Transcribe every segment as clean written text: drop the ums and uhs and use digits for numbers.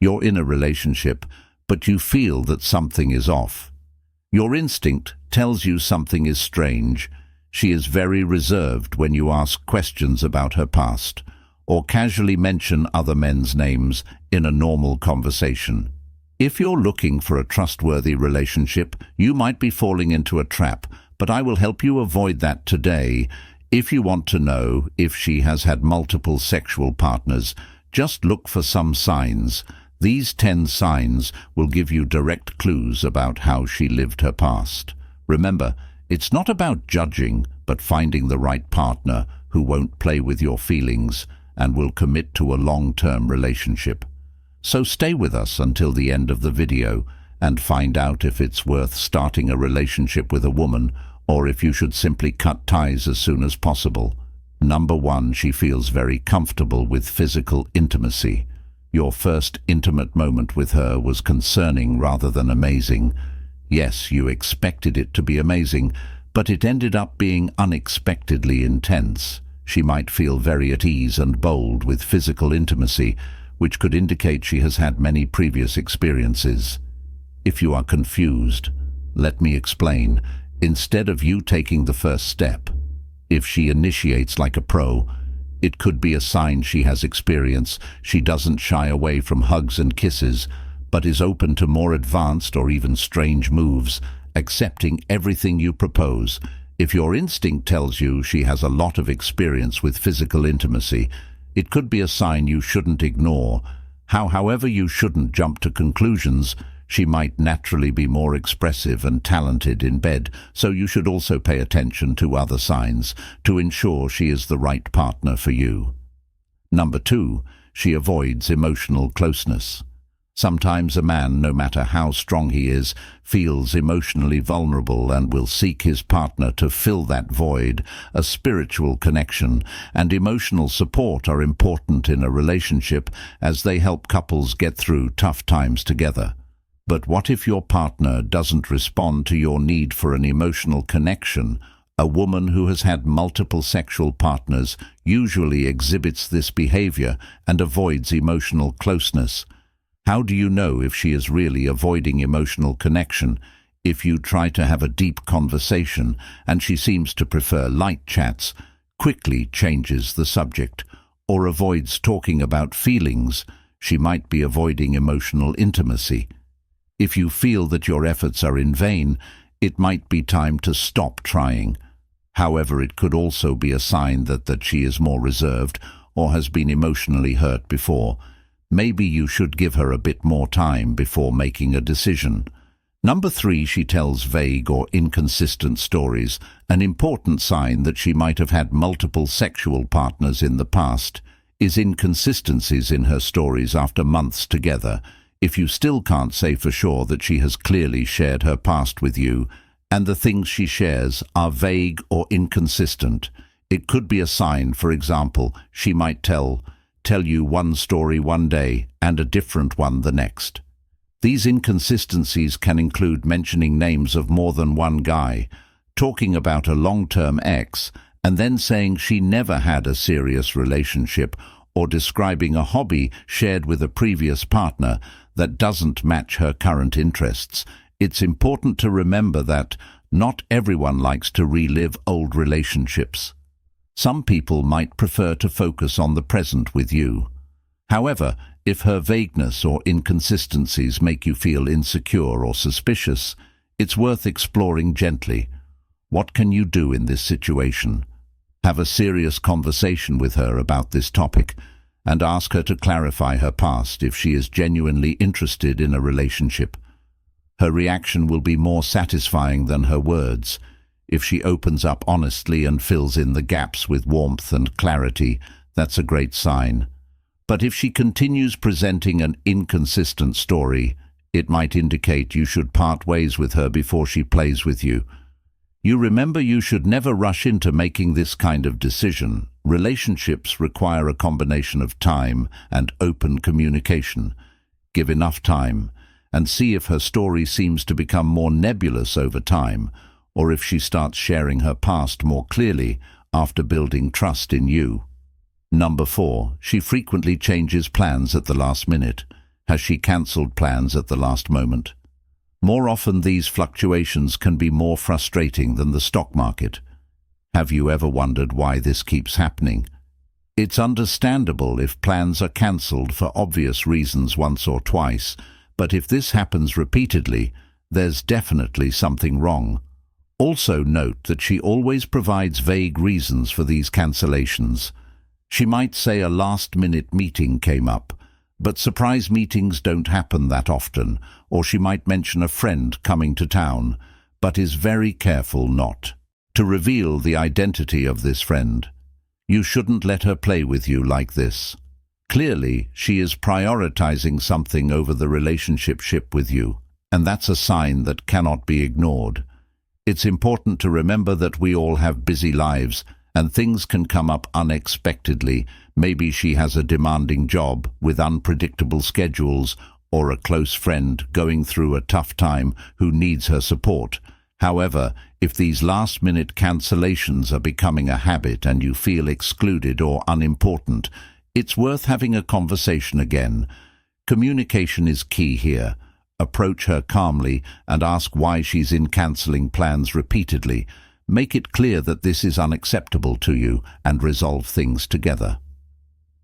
You're in a relationship, but you feel that something is off. Your instinct tells you something is strange. She is very reserved when you ask questions about her past, or casually mention other men's names in a normal conversation. If you're looking for a trustworthy relationship, you might be falling into a trap, but I will help you avoid that today. If you want to know if she has had multiple sexual partners, just look for some signs. These 10 signs will give you direct clues about how she lived her past. Remember, it's not about judging, but finding the right partner who won't play with your feelings and will commit to a long-term relationship. So stay with us until the end of the video and find out if it's worth starting a relationship with a woman or if you should simply cut ties as soon as possible. Number 1, she feels very comfortable with physical intimacy. Your first intimate moment with her was concerning rather than amazing. Yes, you expected it to be amazing, but it ended up being unexpectedly intense. She might feel very at ease and bold with physical intimacy, which could indicate she has had many previous experiences. If you are confused, let me explain. Instead of you taking the first step, if she initiates like a pro, it could be a sign she has experience. She doesn't shy away from hugs and kisses, but is open to more advanced or even strange moves, accepting everything you propose. If your instinct tells you she has a lot of experience with physical intimacy, it could be a sign you shouldn't ignore. However, you shouldn't jump to conclusions. She might naturally be more expressive and talented in bed, so you should also pay attention to other signs to ensure she is the right partner for you. Number 2, she avoids emotional closeness. Sometimes a man, no matter how strong he is, feels emotionally vulnerable and will seek his partner to fill that void. A spiritual connection and emotional support are important in a relationship as they help couples get through tough times together. But what if your partner doesn't respond to your need for an emotional connection? A woman who has had multiple sexual partners usually exhibits this behavior and avoids emotional closeness. How do you know if she is really avoiding emotional connection? If you try to have a deep conversation and she seems to prefer light chats, quickly changes the subject, or avoids talking about feelings, she might be avoiding emotional intimacy. If you feel that your efforts are in vain, it might be time to stop trying. However, it could also be a sign that she is more reserved or has been emotionally hurt before. Maybe you should give her a bit more time before making a decision. Number 3, she tells vague or inconsistent stories, an important sign that she might have had multiple sexual partners in the past, is inconsistencies in her stories after months together. If you still can't say for sure that she has clearly shared her past with you, and the things she shares are vague or inconsistent, it could be a sign. For example, she might tell you one story one day and a different one the next. These inconsistencies can include mentioning names of more than one guy, talking about a long-term ex, and then saying she never had a serious relationship, or describing a hobby shared with a previous partner that doesn't match her current interests. It's important to remember that not everyone likes to relive old relationships. Some people might prefer to focus on the present with you. However, if her vagueness or inconsistencies make you feel insecure or suspicious, it's worth exploring gently. What can you do in this situation? Have a serious conversation with her about this topic and ask her to clarify her past if she is genuinely interested in a relationship. Her reaction will be more satisfying than her words. If she opens up honestly and fills in the gaps with warmth and clarity, that's a great sign. But if she continues presenting an inconsistent story, it might indicate you should part ways with her before she plays with you. You remember, you should never rush into making this kind of decision. Relationships require a combination of time and open communication. Give enough time and see if her story seems to become more nebulous over time, or if she starts sharing her past more clearly after building trust in you. Number 4, she frequently changes plans at the last minute. Has she cancelled plans at the last moment? More often, these fluctuations can be more frustrating than the stock market. Have you ever wondered why this keeps happening? It's understandable if plans are cancelled for obvious reasons once or twice, but if this happens repeatedly, there's definitely something wrong. Also note that she always provides vague reasons for these cancellations. She might say a last-minute meeting came up, but surprise meetings don't happen that often, or she might mention a friend coming to town, but is very careful not to reveal the identity of this friend. You shouldn't let her play with you like this. Clearly, she is prioritizing something over the relationship with you, and that's a sign that cannot be ignored. It's important to remember that we all have busy lives, and things can come up unexpectedly. Maybe she has a demanding job with unpredictable schedules, or a close friend going through a tough time who needs her support. However, if these last-minute cancellations are becoming a habit and you feel excluded or unimportant, it's worth having a conversation again. Communication is key here. Approach her calmly and ask why she's cancelling plans repeatedly. Make it clear that this is unacceptable to you and resolve things together.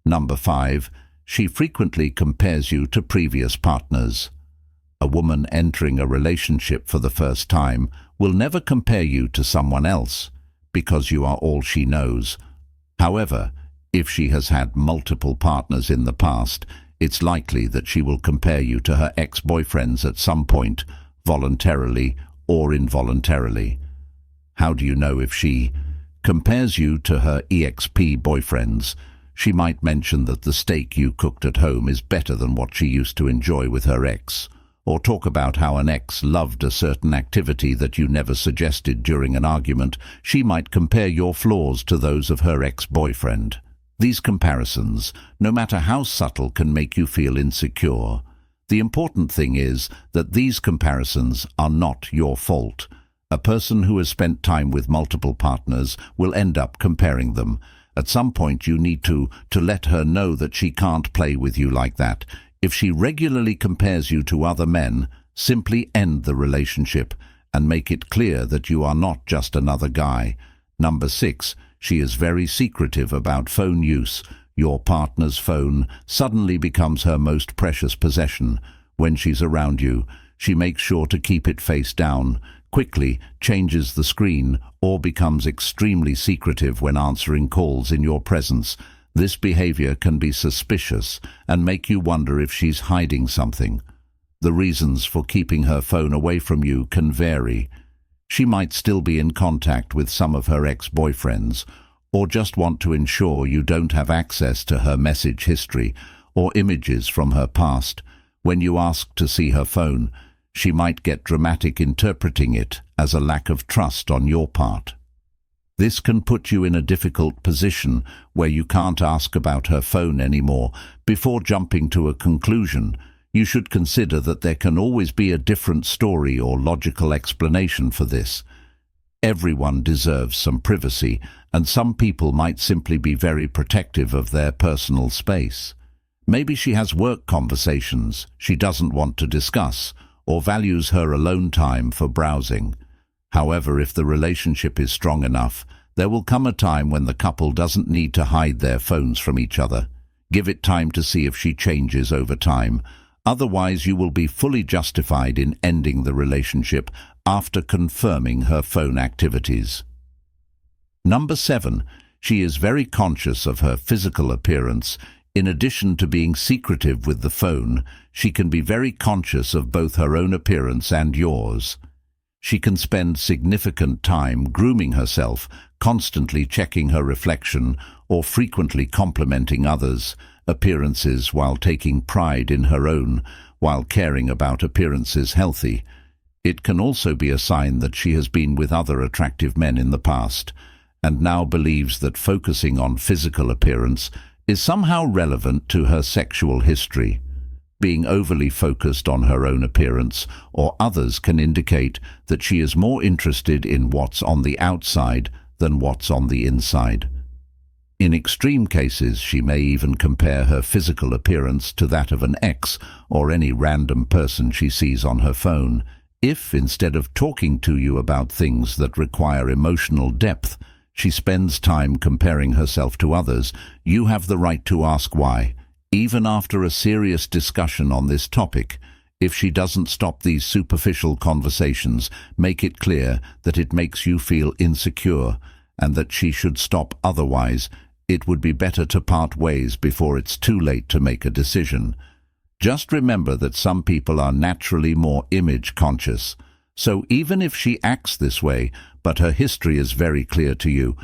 Number 5. She frequently compares you to previous partners. A woman entering a relationship for the first time will never compare you to someone else because you are all she knows. However, if she has had multiple partners in the past, it's likely that she will compare you to her ex-boyfriends at some point, voluntarily or involuntarily. How do you know if she compares you to her EXP boyfriends? She might mention that the steak you cooked at home is better than what she used to enjoy with her ex, or talk about how an ex loved a certain activity that you never suggested during an argument. She might compare your flaws to those of her ex-boyfriend. These comparisons, no matter how subtle, can make you feel insecure. The important thing is that these comparisons are not your fault. A person who has spent time with multiple partners will end up comparing them. At some point you need to let her know that she can't play with you like that. If she regularly compares you to other men, simply end the relationship and make it clear that you are not just another guy. Number 6. She is very secretive about phone use. Your partner's phone suddenly becomes her most precious possession. When she's around you, she makes sure to keep it face down, quickly changes the screen, or becomes extremely secretive when answering calls in your presence. This behavior can be suspicious and make you wonder if she's hiding something. The reasons for keeping her phone away from you can vary. She might still be in contact with some of her ex-boyfriends, or just want to ensure you don't have access to her message history or images from her past. When you ask to see her phone, she might get dramatic, interpreting it as a lack of trust on your part. This can put you in a difficult position where you can't ask about her phone anymore. Before jumping to a conclusion, you should consider that there can always be a different story or logical explanation for this. Everyone deserves some privacy, and some people might simply be very protective of their personal space. Maybe she has work conversations she doesn't want to discuss, or values her alone time for browsing. However, if the relationship is strong enough, there will come a time when the couple doesn't need to hide their phones from each other. Give it time to see if she changes over time. Otherwise, you will be fully justified in ending the relationship after confirming her phone activities. Number 7. She is very conscious of her physical appearance. In addition to being secretive with the phone, she can be very conscious of both her own appearance and yours. She can spend significant time grooming herself, constantly checking her reflection, or frequently complimenting others' appearances while taking pride in her own, while caring about appearances healthy. It can also be a sign that she has been with other attractive men in the past, and now believes that focusing on physical appearance is somehow relevant to her sexual history. Being overly focused on her own appearance or others can indicate that she is more interested in what's on the outside than what's on the inside. In extreme cases, she may even compare her physical appearance to that of an ex or any random person she sees on her phone. If, instead of talking to you about things that require emotional depth, she spends time comparing herself to others, you have the right to ask why. Even after a serious discussion on this topic, if she doesn't stop these superficial conversations, make it clear that it makes you feel insecure and that she should stop. Otherwise, it would be better to part ways before it's too late to make a decision. Just remember that some people are naturally more image conscious. So even if she acts this way, but her history is very clear to you,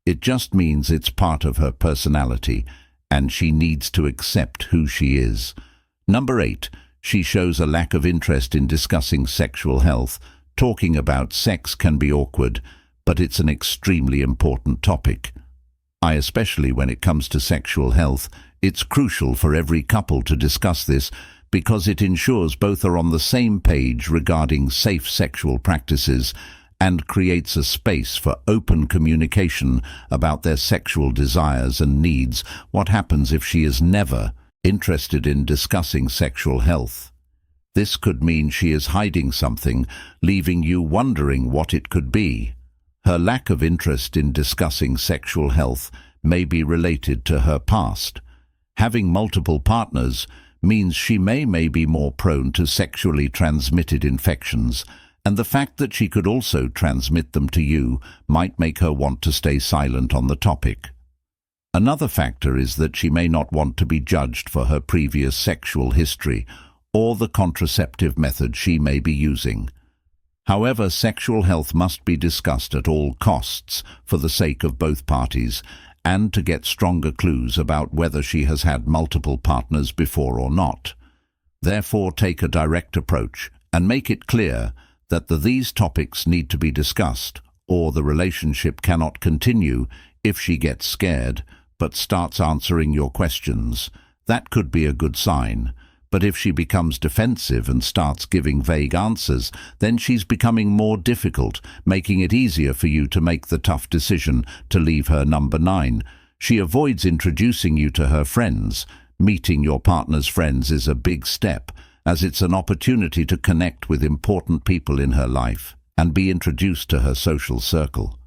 it just means it's part of her personality, and she needs to accept who she is. Number 8. She shows a lack of interest in discussing sexual health. Talking about sex can be awkward, but it's an extremely important topic. Especially when it comes to sexual health, it's crucial for every couple to discuss this because it ensures both are on the same page regarding safe sexual practices and creates a space for open communication about their sexual desires and needs. What happens if she is never interested in discussing sexual health? This could mean she is hiding something, leaving you wondering what it could be. Her lack of interest in discussing sexual health may be related to her past. Having multiple partners means she may be more prone to sexually transmitted infections, and the fact that she could also transmit them to you might make her want to stay silent on the topic. Another factor is that she may not want to be judged for her previous sexual history or the contraceptive method she may be using. However, sexual health must be discussed at all costs for the sake of both parties and to get stronger clues about whether she has had multiple partners before or not. Therefore, take a direct approach and make it clear that these topics need to be discussed, or the relationship cannot continue. If she gets scared but starts answering your questions, that could be a good sign. But if she becomes defensive and starts giving vague answers, then she's becoming more difficult, making it easier for you to make the tough decision to leave her. Number 9. She avoids introducing you to her friends. Meeting your partner's friends is a big step, as it's an opportunity to connect with important people in her life and be introduced to her social circle.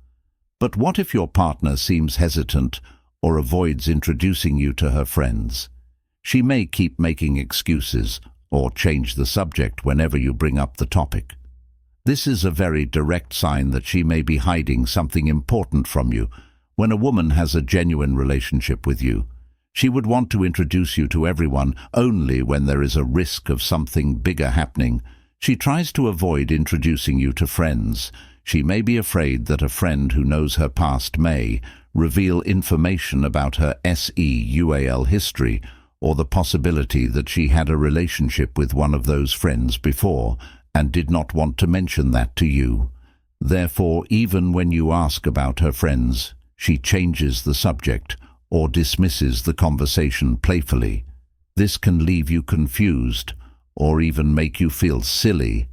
But what if your partner seems hesitant or avoids introducing you to her friends? She may keep making excuses or change the subject whenever you bring up the topic. This is a very direct sign that she may be hiding something important from you. When a woman has a genuine relationship with you, she would want to introduce you to everyone only when there is a risk of something bigger happening. She tries to avoid introducing you to friends. She may be afraid that a friend who knows her past may reveal information about her SEUAL history, or the possibility that she had a relationship with one of those friends before and did not want to mention that to you. Therefore, even when you ask about her friends, she changes the subject or dismisses the conversation playfully. This can leave you confused or even make you feel silly,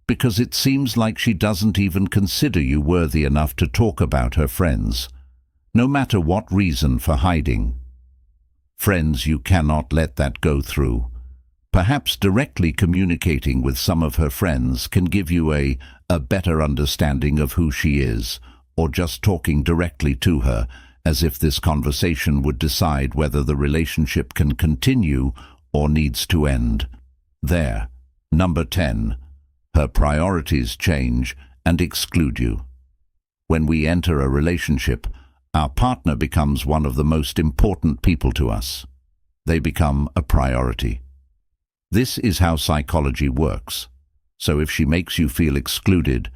because it seems like she doesn't even consider you worthy enough to talk about her friends, no matter what reason for hiding. Friends, you cannot let that go through. Perhaps directly communicating with some of her friends can give you a better understanding of who she is, or just talking directly to her, as if this conversation would decide whether the relationship can continue or needs to end. There. Number 10. Her priorities change and exclude you. When we enter a relationship, our partner becomes one of the most important people to us. They become a priority. This is how psychology works. So if she makes you feel excluded,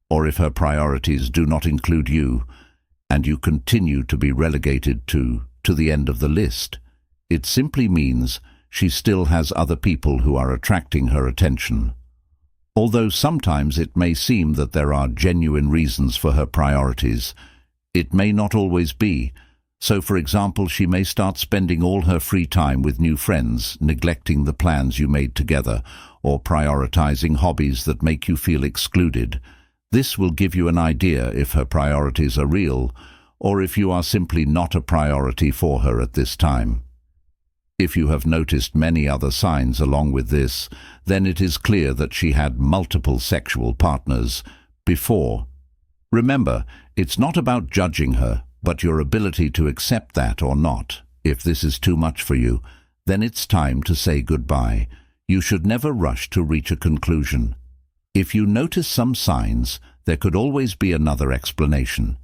or if her priorities do not include you, and you continue to be relegated to the end of the list, it simply means she still has other people who are attracting her attention. Although sometimes it may seem that there are genuine reasons for her priorities, it may not always be. So, for example, she may start spending all her free time with new friends, neglecting the plans you made together, or prioritizing hobbies that make you feel excluded. This will give you an idea if her priorities are real, or if you are simply not a priority for her at this time. If you have noticed many other signs along with this, then it is clear that she had multiple sexual partners before. Remember, it's not about judging her, but your ability to accept that or not. If this is too much for you, then it's time to say goodbye. You should never rush to reach a conclusion. If you notice some signs, there could always be another explanation.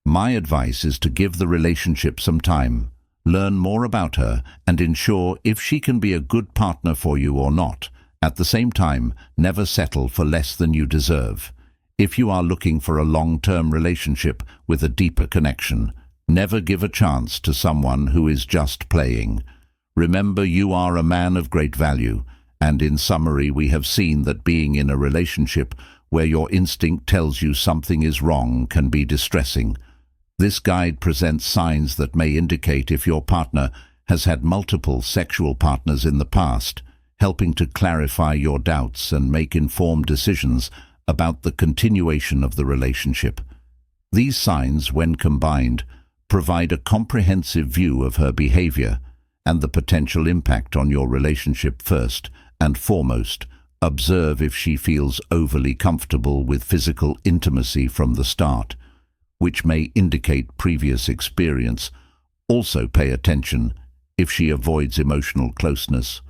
My advice is to give the relationship some time, learn more about her, and ensure if she can be a good partner for you or not. At the same time, never settle for less than you deserve. If you are looking for a long-term relationship with a deeper connection, never give a chance to someone who is just playing. Remember, you are a man of great value, and in summary, we have seen that being in a relationship where your instinct tells you something is wrong can be distressing. This guide presents signs that may indicate if your partner has had multiple sexual partners in the past, helping to clarify your doubts and make informed decisions about the continuation of the relationship. These signs, when combined, provide a comprehensive view of her behavior and the potential impact on your relationship. First and foremost, observe if she feels overly comfortable with physical intimacy from the start, which may indicate previous experience. Also pay attention if she avoids emotional closeness,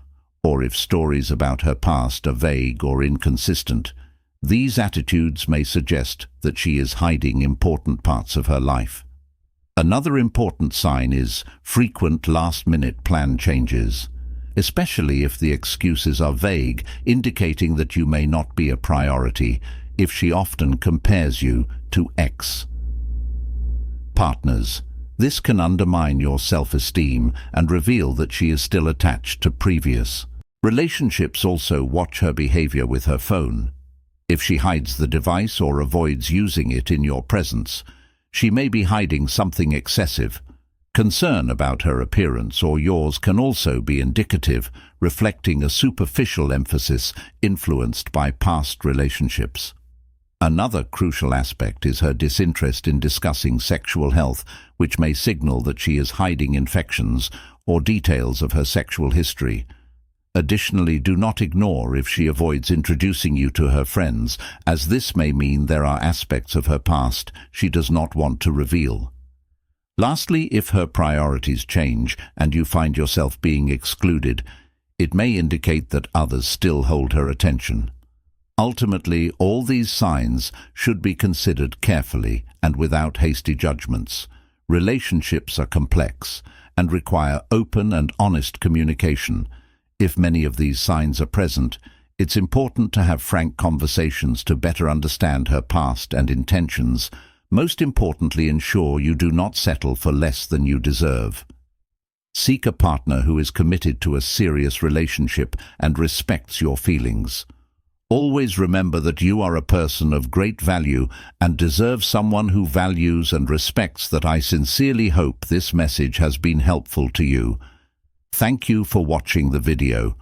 or if stories about her past are vague or inconsistent. These attitudes may suggest that she is hiding important parts of her life. Another important sign is frequent last-minute plan changes, especially if the excuses are vague, indicating that you may not be a priority. If she often compares you to ex-partners, this can undermine your self-esteem and reveal that she is still attached to previous relationships. Also, watch her behavior with her phone. If she hides the device or avoids using it in your presence, she may be hiding something excessive. Concern about her appearance or yours can also be indicative, reflecting a superficial emphasis influenced by past relationships. Another crucial aspect is her disinterest in discussing sexual health, which may signal that she is hiding infections or details of her sexual history. Additionally, do not ignore if she avoids introducing you to her friends, as this may mean there are aspects of her past she does not want to reveal. Lastly, if her priorities change and you find yourself being excluded, it may indicate that others still hold her attention. Ultimately, all these signs should be considered carefully and without hasty judgments. Relationships are complex and require open and honest communication. If many of these signs are present, it's important to have frank conversations to better understand her past and intentions. Most importantly, ensure you do not settle for less than you deserve. Seek a partner who is committed to a serious relationship and respects your feelings. Always remember that you are a person of great value and deserve someone who values and respects that. I sincerely hope this message has been helpful to you. Thank you for watching the video.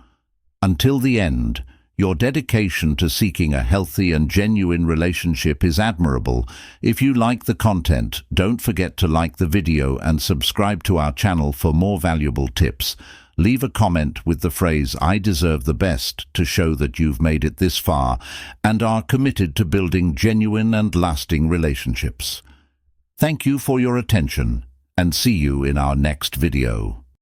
Until the end, your dedication to seeking a healthy and genuine relationship is admirable. If you like the content, don't forget to like the video and subscribe to our channel for more valuable tips. Leave a comment with the phrase "I deserve the best" to show that you've made it this far and are committed to building genuine and lasting relationships. Thank you for your attention, and see you in our next video.